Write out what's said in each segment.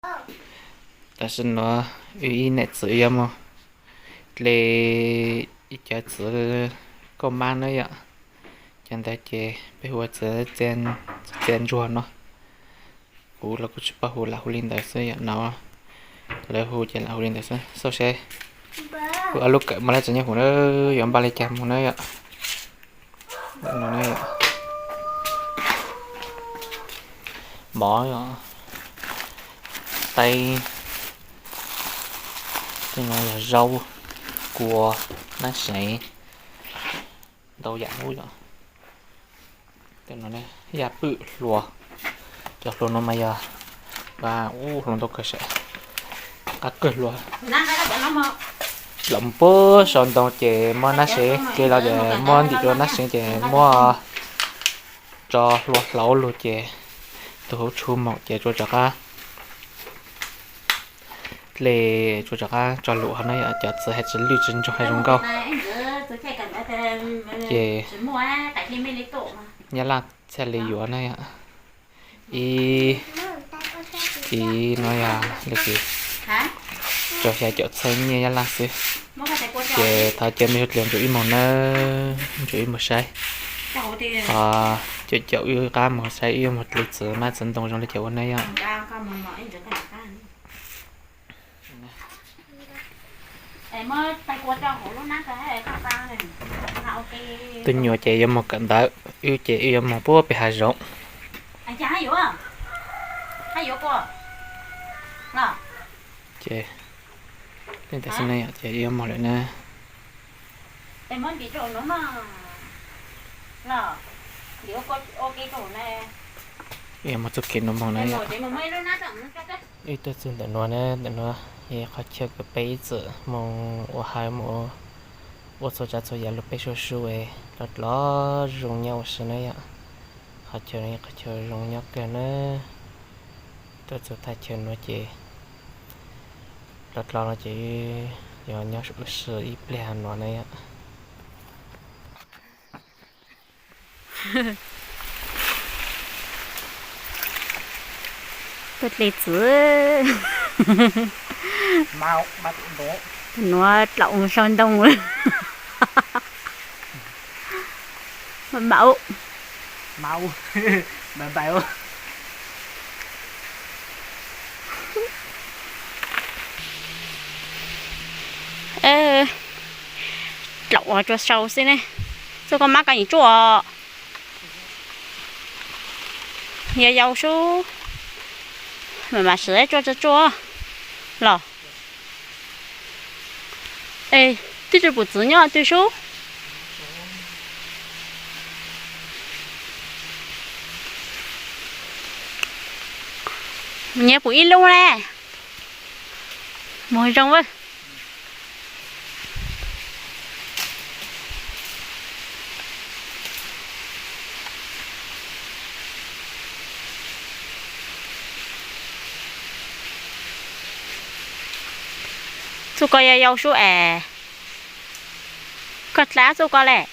但是呢，有一那字要么来一家字có mang nữa ạ chẳng ta chế bây giờ sẽ chen chua nó hú là cũng chụp hú là hú linh đại sứ nó là hú chỉ là hú linh đại sứ sau sẽ hú lúc mà lại chẳng nhớ hú nó yếm ba lấy chăm hú nó ạ nó này bỏ tay cái này là rau cua lá sấy đầu dạng mũi rồi cái nó này da bự lùa cho luôn nó mày và luôn tôi cơ sẽ các cơ lùa lồng bơ sòn tàu chè mua lá sấy kia là để mua đi cho lá sấy chè mua cho lùa lẩu lùa chè tôi chú mọc chè cho cả lệ cho cả cho lụa này ở chợ sẽ hết xử lý chân cho hai giống câu chè nhà là sẽ lấy dũa này ạ ý nói là gì cho xe chợ xanh như nhà là gì chè thà chè mình liền cho ý màu nó cho ý một sai chợ yêu cá một sai yêu một lịch sử mà dân đồng trong lịch sử này ạ tôi nhỏ chạy một cận đó yêu chạy yêu một bố bị hại rộng anh chả hay à hay qua nào chạy nên tại sao này chạy yêu một lại nè em muốn bị trộn nó mà nào nếu có ok chỗ này yêu một chút kiến nó màu này ạ ít tôi xin để nó nè để nó也好吃个杯子，我还我做家做也录杯说书诶，老容易我是那样，好吃呢，好吃容易个呢，都做太吃那些，老那些要要是一两那那样。Tốt lịch sử Mau bắt đổ nó lộng son đông rồi mẫu mau bạn bảo ê lộng cho sâu xí này cho con mắt cái gì chua nhà giàu số mà sữa cho chua lò ê tôi chỉ bút chữ nhỏ tôi số nhớ bụi luôn nè mồi rong với chú coi yêu số cất lá chú coi lẹ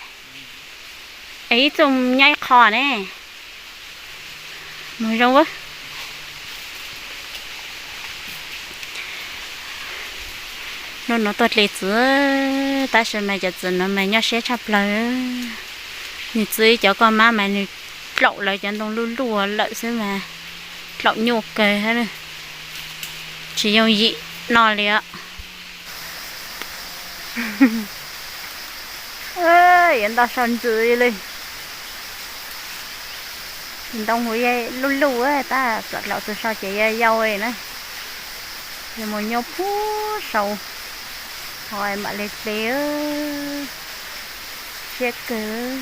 ấy trông nhai khò nè mồi rong với nó tốt lịch sử ta sẽ mày cho nó mày nhớ sẽ chập lại như dưới cho con má mày lậu lại cho nó lú lúa lợi xí mà lậu nhục kề hết rồi chỉ dùng gì no liền ơi anh ta sân dưới lên mình đông hối dây lú lú ấy ta chọn lậu từ sau chỉ dâu ấy nữa nhưng mà nhau phú sầu hỏi mà lấy bé chết cứ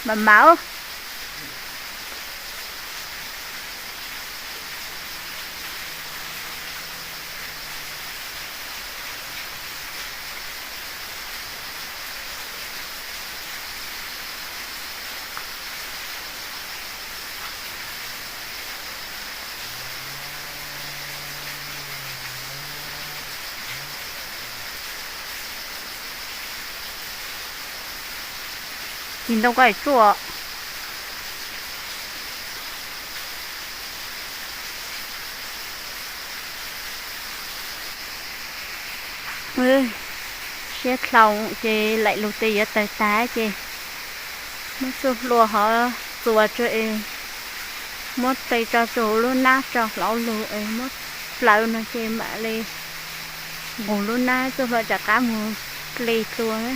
mà máu nhìn đâu có chua ơi xe khâu chị lại lụt tì ở tay tá chị mất số lúa họ chùa chị mất tay cho chủ luôn nát cho lão lúa ấy mất lão nó chị mẹ đi ngủ luôn nát cho vợ chả cá ngủ lì luôn ấy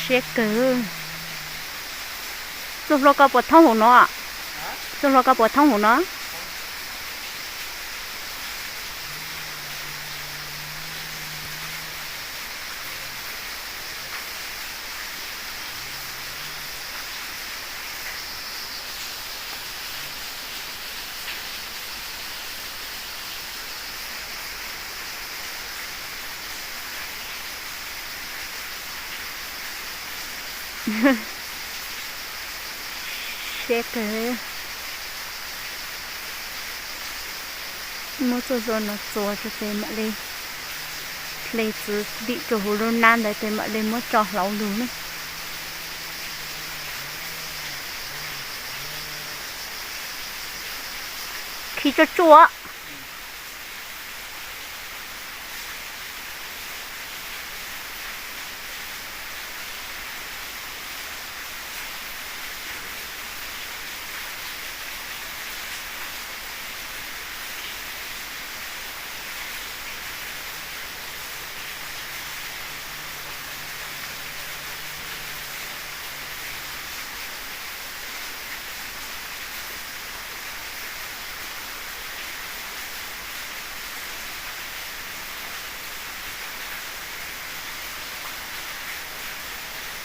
xe cử số lúa có bột thông của nó à số lúa có bột thông của nó xe cử một số rồi nó chùa cho thế mà đi lấy từ bị chỗ luôn nan đấy thế mà đi mất cho lão luôn đấy khi cho chùa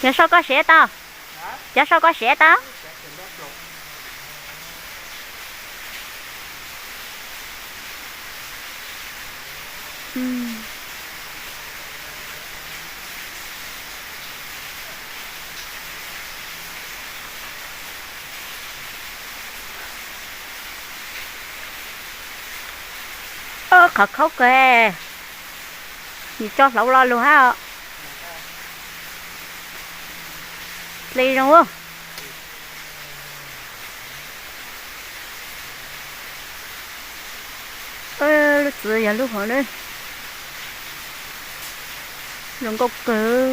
chả sao có xe tao chả sao có xe tao ơ khóc khóc kìa gì cho lẩu lo luôn ha đi đâu không ơ lúc giờ giờ lúc hồi đấy đừng có cờ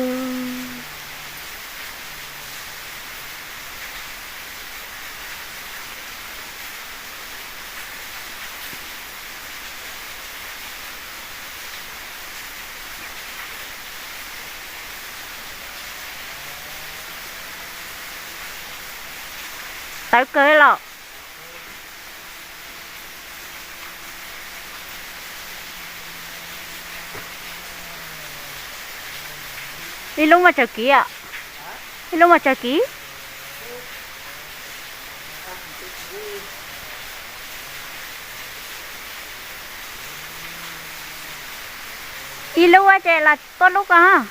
tới cưới lọ đi lúc mà chờ ký ạ đi lúc mà chờ ký đi lúc mà chạy là tốt lúc à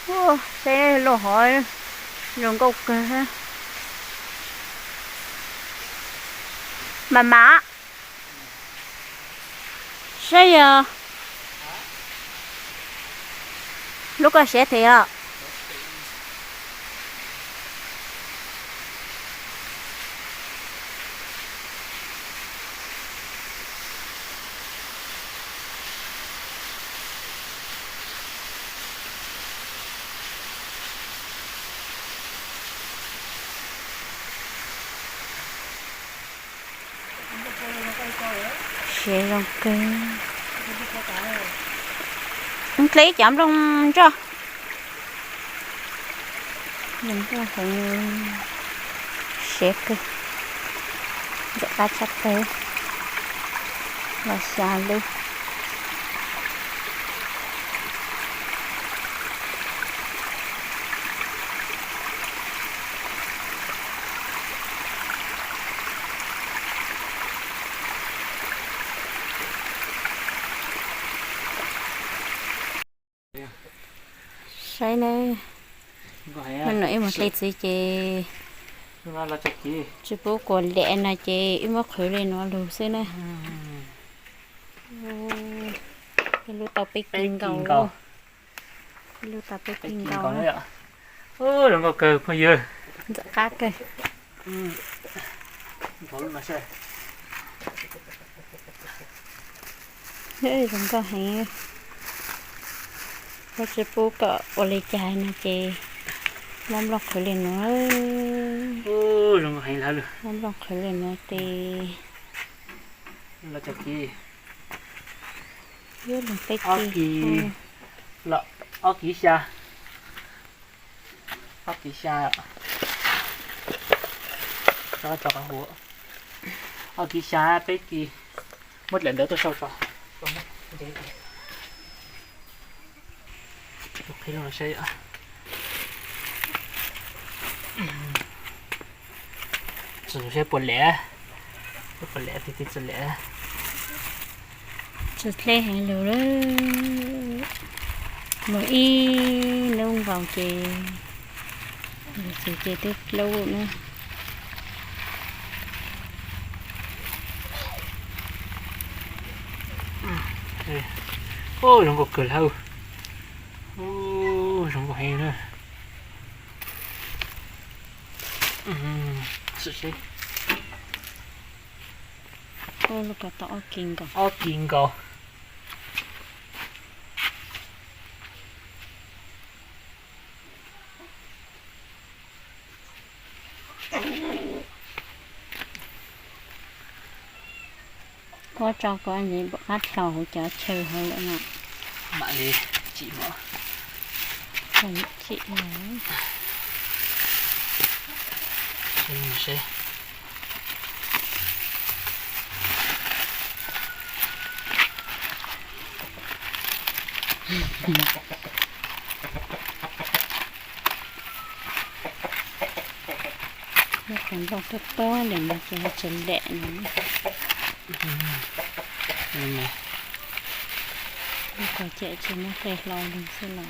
ô xe lỗ hỏi đừng có kê má xe giờ lúc có xe thì à xe rong kê lấy chậm trong cho đừng có phần xe kê để ta chắc kê là xa luôn sai nè mình nói một tí gì chị chị bố còn lẹ này chị im mất khởi lên nó đủ xí nè lúc tao bị Bé kinh kinh cầu cầu. lúc tao bị Bé kinh kinh cầu cầu đấy ạ. Ô đừng có cờ bây giờ. dạ khác kìa Thôi mà xem. thế đừng có hay có chỉ bố cỡ ô lê chai nè chị lắm lọc khởi lên nó Ô đừng có hay là được. lắm lọc khởi lên nó thì Là chắc gì. biết là cái Ốc kỳ lọ ốc kỳ xa. Ốc kỳ xa ạ. Cho cả hũ. Ốc kỳ xa bé kỳ. Một lần nữa tôi sâu vào. Ok rồi nó sẽ ạ. Sử sẽ buồn lẻ. Buồn lẻ thì buồn lẻ. chụp lên hàng liều đó mà y nông vào chị tiếp lâu nữa Ô đừng có cười lâu. Ô đừng có hay nữa. Sự sẽ ô lúc cả tao kinh còn ốc kinh cầu. có cho có anh gì bắt trò hỗ trợ chơi hơn nữa nè Bạn đi chị mở. còn chị nữa Mình sẽ nó còn đọc rất to để mà cho nó chân đẻ nữa này. nó có chạy cho nó phải lo đừng sẽ lo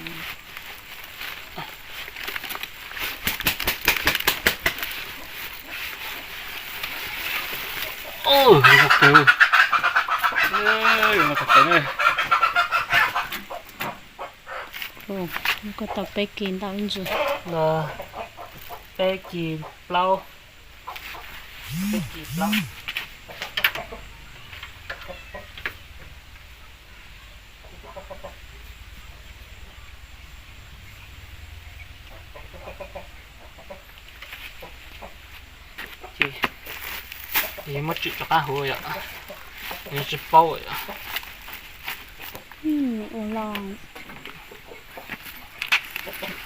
Ô đừng có cười. Đừng có cười nữa. ồ nó có tập bé kín tao lên rồi Là bé kỳ lâu. Bé kỳ lâu. Chị mất chữ cho cá hồi ạ. Nên chữ bao ạ. ô lo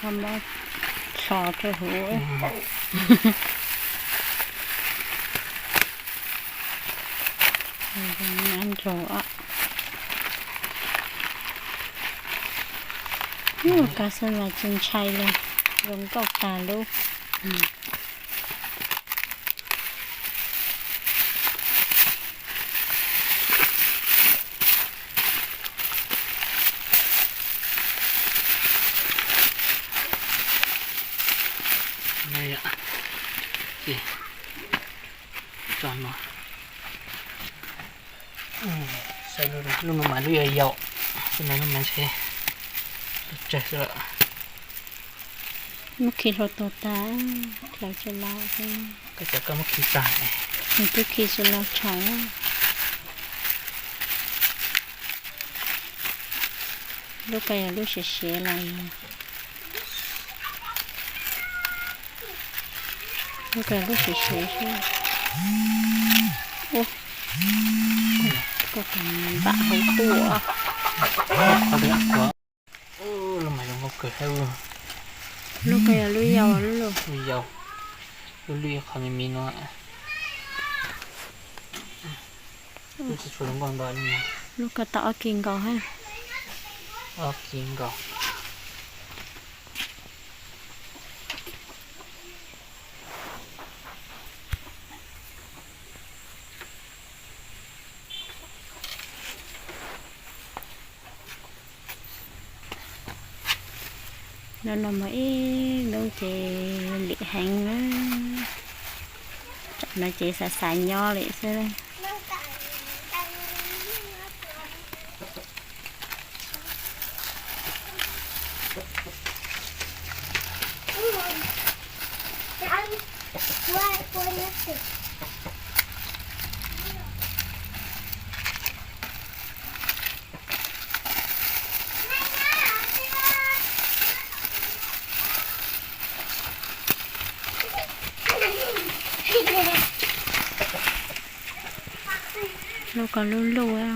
không có sò cho hữu ấy ăn rồi ạ cá sơn là chân chay luôn giống cọc tà luôn Này ạ. Chị tròn nó. Sao luôn mà nuôi ở dậu. Cho nên nó sẽ chạy rồi ạ. một kilo to ta lại cho lao thôi Cái chả có một kỳ tài này. một cái kia cho lao cháu lúc cái lúc sẽ lại lúc cái lúc sẽ ô có cần bạ hậu của Có được quá. Ô là mày không có cười theo luôn. lúc cái lúc giàu lúc Ui dầu. Lui khôngมีnó. Tôi sẽ xuống con đó luôn. lúc cái tao kinh cầu ha Ốc kinh cầu. nó mới đâu chị lị hành nó nó chỉ xả nho lại xưa đây Lúc còn lu lu á.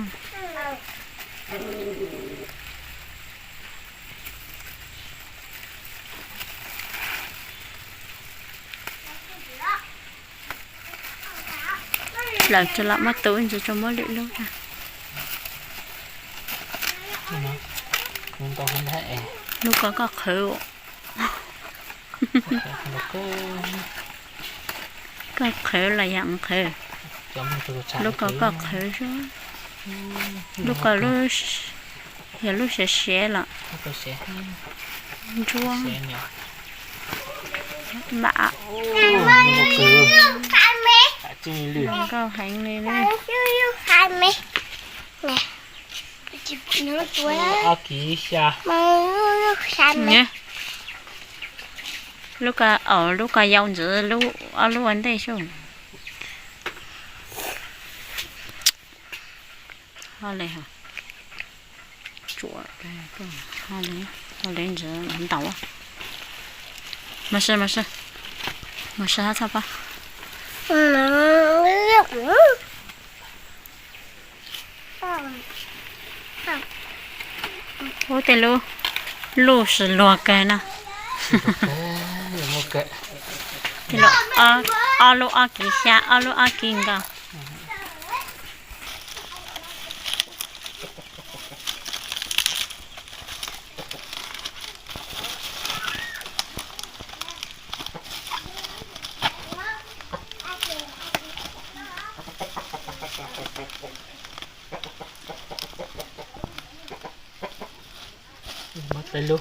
Lần cho lắm mắt tối cho mới được lúc à. Không có không thể. Lúc có khử. Có khử là dạng khử. Lúc có khử chứ. Lúc có lúc giờ lúc sẽ là. Chua. Bạ. Có hành này đấy. Nè. Lúc ở lúc dâu giữa lúc ở lúc anh đây xuống. Hoa này hả? Chua đây con hoa lên giữa很倒啊。没事没事，没事，还差吧。我得路是落个呢。这路路几下，路几个。Mất tay luôn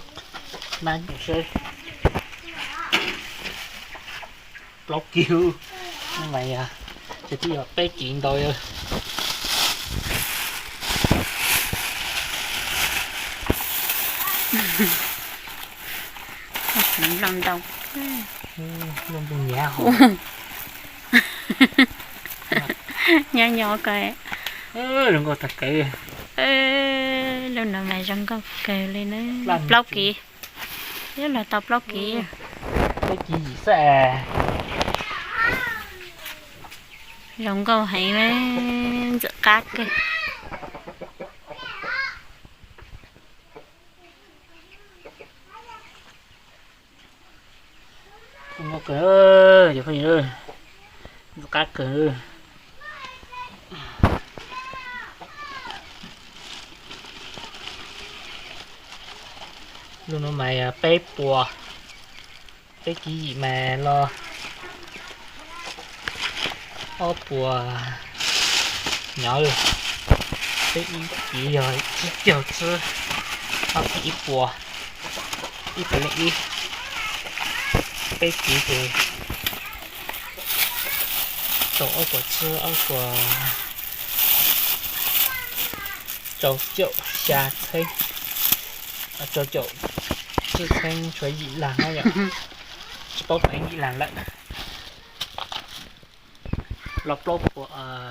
mang chơi lóc kêu nhưng mày à thì chỉ là bé chuyện thôi ơi Lần đầu luôn trong nhà hổ nhỏ cái đừng có thật kệ lần nào này răng có kề lên đấy bóc kì rất là tao bóc kì cái gì sẽ răng có hay đấy giữa cát kì không có kệ ơi giờ phải ơi cát kệ luôn nó mày bé bùa bé cái gì mà lo ó bùa nhỏ rồi bé ý chỉ rồi chỉ kiểu chứ ó cái bùa ý phải lấy ý bé chỉ thì tổ ó của chứ ó của trâu chậu xa thấy cho chỗ chứ thanh chuối dị làng hay vậy tốt anh dị làng lận lọc lốp của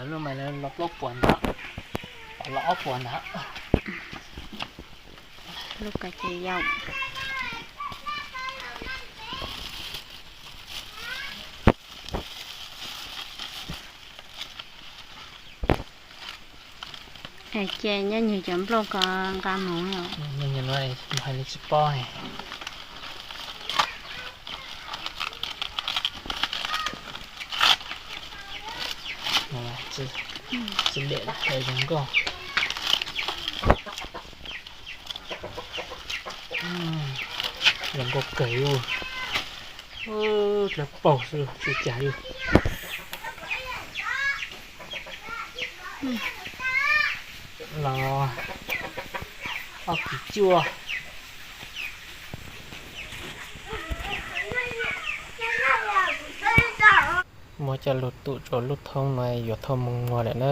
lúc này là lọc lốp buồn đó lõ buồn đó lúc cả chị dâu chè nhá nhiều chấm lô con cam mũ rồi nhìn này hay là sport này chỉ để hơi giống con giống con cẩy luôn là bỏ rồi chưa trả được là ốc chua mua cho lụt tụ chỗ lụt thông này vừa thông mong mùa để nó